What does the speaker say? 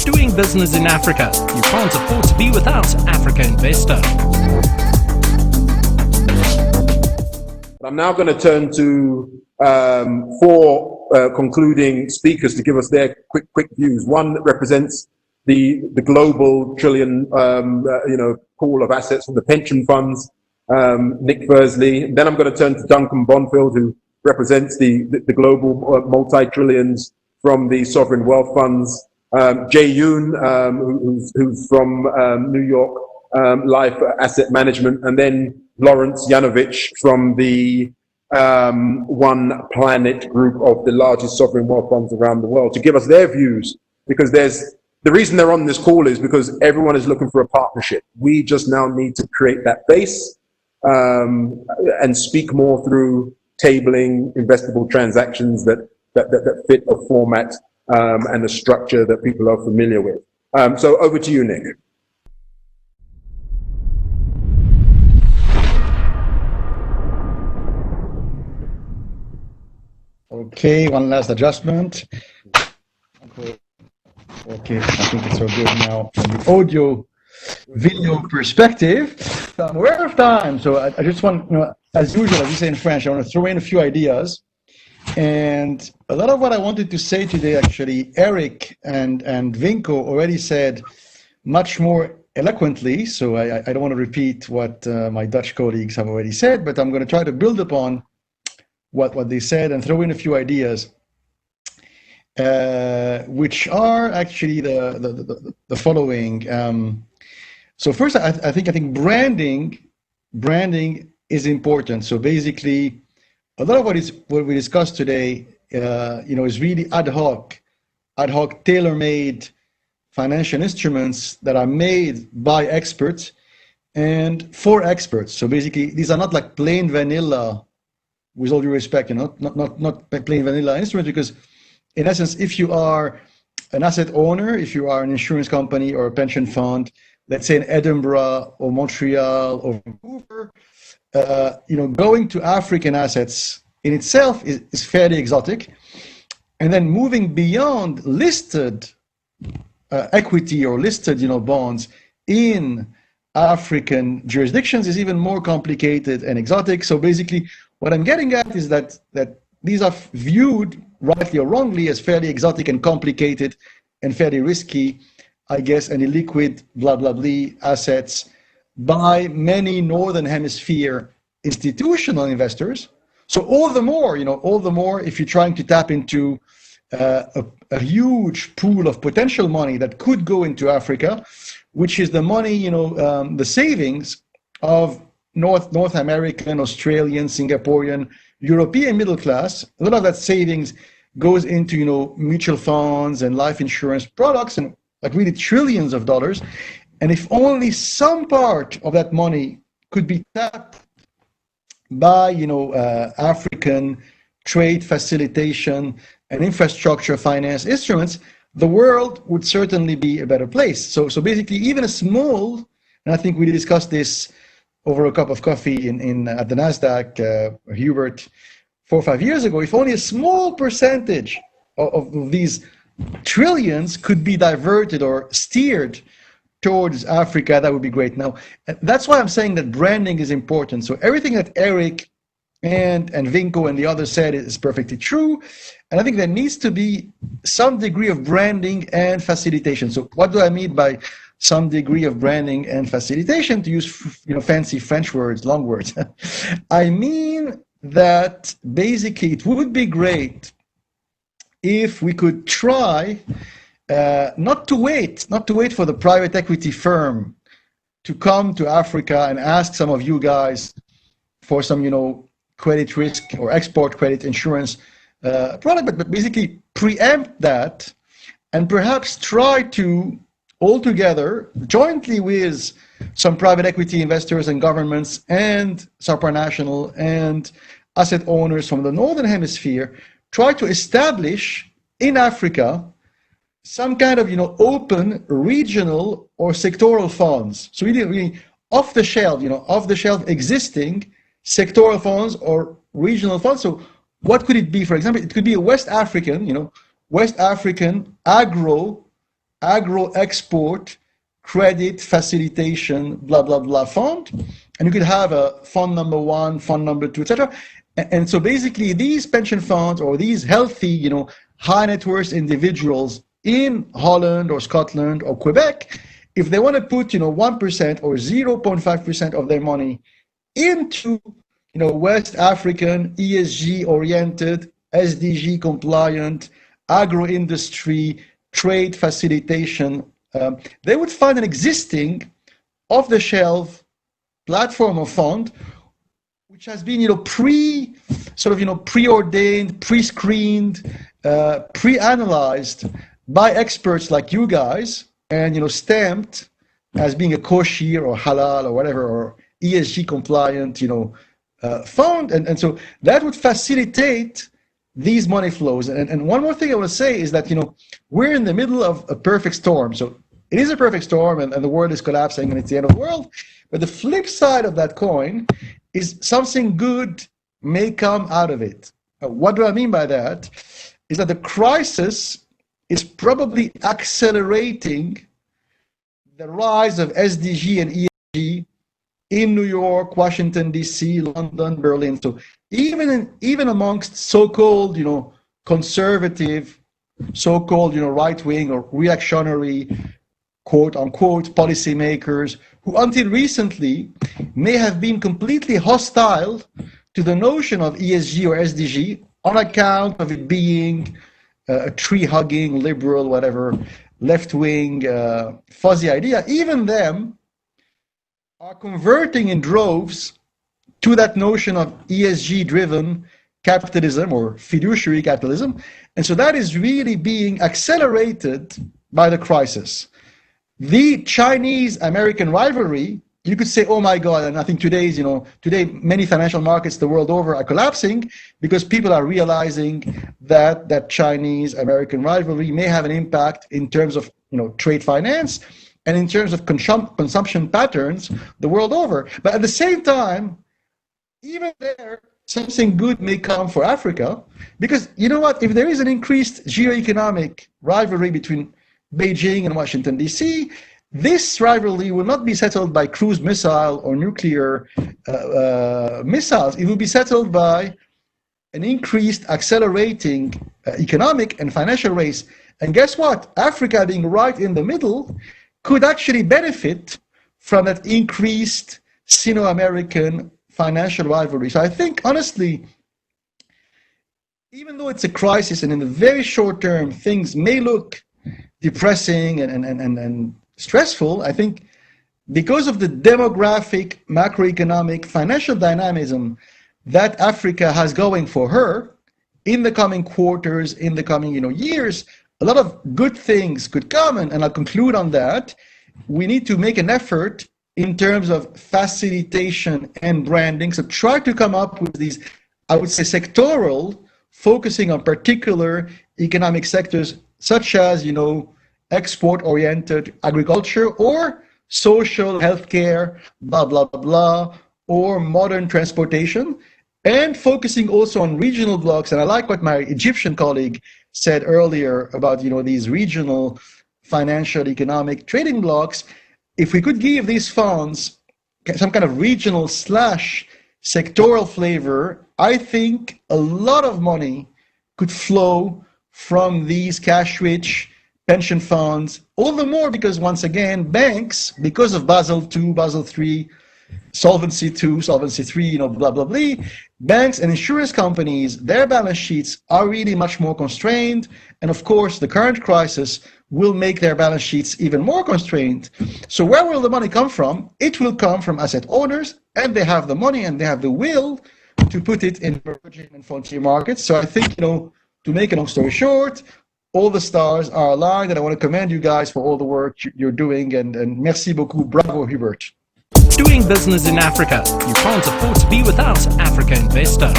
doing business in Africa. You can't afford to be without Africa Investor. I'm now going to turn to four concluding speakers to give us their quick views. One that represents the global trillion pool of assets from the pension funds, Nick Firzli. Then I'm going to turn to Duncan Bonfield, who represents the global multi-trillions from the sovereign wealth funds. Jay Yoon, who's from New York Life Asset Management, and then Lawrence Yanovich from the One Planet group of the largest sovereign wealth funds around the world, to give us their views, because the reason they're on this call is because everyone is looking for a partnership. We just now need to create that base and speak more through tabling investable transactions that fit a format and a structure that people are familiar with. So over to you, Nick. Okay, one last adjustment. Okay, I think it's all good now from the audio video perspective. I'm aware of time, so I just want, as usual, as we say in French, I want to throw in a few ideas. And a lot of what I wanted to say today, actually, Eric and Vinko already said much more eloquently, so I don't want to repeat what my Dutch colleagues have already said, but I'm going to try to build upon what they said and throw in a few ideas, which are actually the following. So first, I think branding is important. So basically, a lot of what we discussed today, is really ad hoc, tailor-made financial instruments that are made by experts and for experts. So basically, these are not like plain vanilla, with all due respect, not plain vanilla instruments, because in essence, if you are an asset owner, if you are an insurance company or a pension fund, let's say in Edinburgh or Montreal or Vancouver, going to African assets in itself is fairly exotic. And then moving beyond listed equity or listed, bonds in African jurisdictions is even more complicated and exotic. So basically, what I'm getting at is that these are viewed, rightly or wrongly, as fairly exotic and complicated and fairly risky, I guess, and illiquid, blah, blah, blah, assets by many Northern Hemisphere institutional investors. So all the more if you're trying to tap into a huge pool of potential money that could go into Africa, which is the money, the savings of North American, Australian, Singaporean, European middle class. A lot of that savings goes into, mutual funds and life insurance products, and like really trillions of dollars. And if only some part of that money could be tapped by, African trade facilitation and infrastructure finance instruments, the world would certainly be a better place. So basically, even a small, and I think we discussed this over a cup of coffee at the NASDAQ, Hubert, 4 or 5 years ago, if only a small percentage of these trillions could be diverted or steered towards Africa, that would be great. Now, that's why I'm saying that branding is important. So everything that Eric and Vinko and the others said is perfectly true. And I think there needs to be some degree of branding and facilitation. So what do I mean by some degree of branding and facilitation, to use fancy French words, long words? I mean that basically it would be great if we could try not to wait for the private equity firm to come to Africa and ask some of you guys for some credit risk or export credit insurance product, but basically preempt that and perhaps try to all together, jointly with some private equity investors and governments and supranational and asset owners from the Northern Hemisphere, try to establish in Africa some kind of open regional or sectoral funds. So really off the shelf existing sectoral funds or regional funds. So what could it be? For example, it could be a West African agro agro-export credit facilitation, blah, blah, blah fund. And you could have a fund number one, fund number two, etc. And so basically these pension funds or these healthy, high net worth individuals in Holland or Scotland or Quebec, if they want to put, 1% or 0.5% of their money into, West African, ESG oriented, SDG compliant, agro industry, trade facilitation, they would find an existing off-the-shelf platform or fund which has been, preordained, pre-screened, pre-analyzed by experts like you guys, and stamped as being a kosher or halal or whatever, or ESG compliant, fund, and so that would facilitate these money flows. And one more thing I want to say is that we're in the middle of a perfect storm. So it is a perfect storm, and the world is collapsing, and it's the end of the world. But the flip side of that coin is something good may come out of it. What do I mean by that? Is that the crisis is probably accelerating the rise of SDG and ESG in New York, Washington, D.C., London, Berlin. So even amongst so-called, conservative, so-called, right-wing or reactionary, quote-unquote, policymakers who until recently may have been completely hostile to the notion of ESG or SDG on account of it being a tree-hugging, liberal, whatever, left-wing, fuzzy idea. Even them are converting in droves to that notion of ESG-driven capitalism or fiduciary capitalism. And so that is really being accelerated by the crisis. The Chinese-American rivalry, you could say, oh my God, and I think today many financial markets the world over are collapsing because people are realizing that Chinese-American rivalry may have an impact in terms of trade finance and in terms of consumption patterns the world over. But at the same time, even there, something good may come for Africa, because you know what, if there is an increased geoeconomic rivalry between Beijing and Washington, D.C., this rivalry will not be settled by cruise missile or nuclear missiles. It will be settled by an increased, accelerating economic and financial race. And guess what? Africa, being right in the middle, could actually benefit from that increased Sino-American financial rivalry. So I think, honestly, even though it's a crisis and in the very short term things may look depressing and stressful, I think because of the demographic, macroeconomic, financial dynamism that Africa has going for her in the coming quarters, in the coming years, a lot of good things could come. And I'll conclude on that. We need to make an effort in terms of facilitation and branding. So try to come up with these, I would say, sectoral, focusing on particular economic sectors, such as, export-oriented agriculture or social healthcare, blah, blah, blah, blah, or modern transportation, and focusing also on regional blocks. And I like what my Egyptian colleague said earlier about, these regional financial, economic trading blocks. If we could give these funds some kind of regional / sectoral flavor, I think a lot of money could flow from these cash-rich pension funds, all the more because, once again, banks, because of Basel II, Basel III, Solvency II, Solvency III, blah, blah, blah, banks and insurance companies, their balance sheets are really much more constrained. And of course, the current crisis will make their balance sheets even more constrained. So where will the money come from? It will come from asset owners, and they have the money and they have the will to put it in emerging and frontier markets. So I think, to make a long story short, all the stars are aligned, and I want to commend you guys for all the work you're doing, and merci beaucoup. Bravo, Hubert. Doing business in Africa. You can't afford to be without Africa Investor.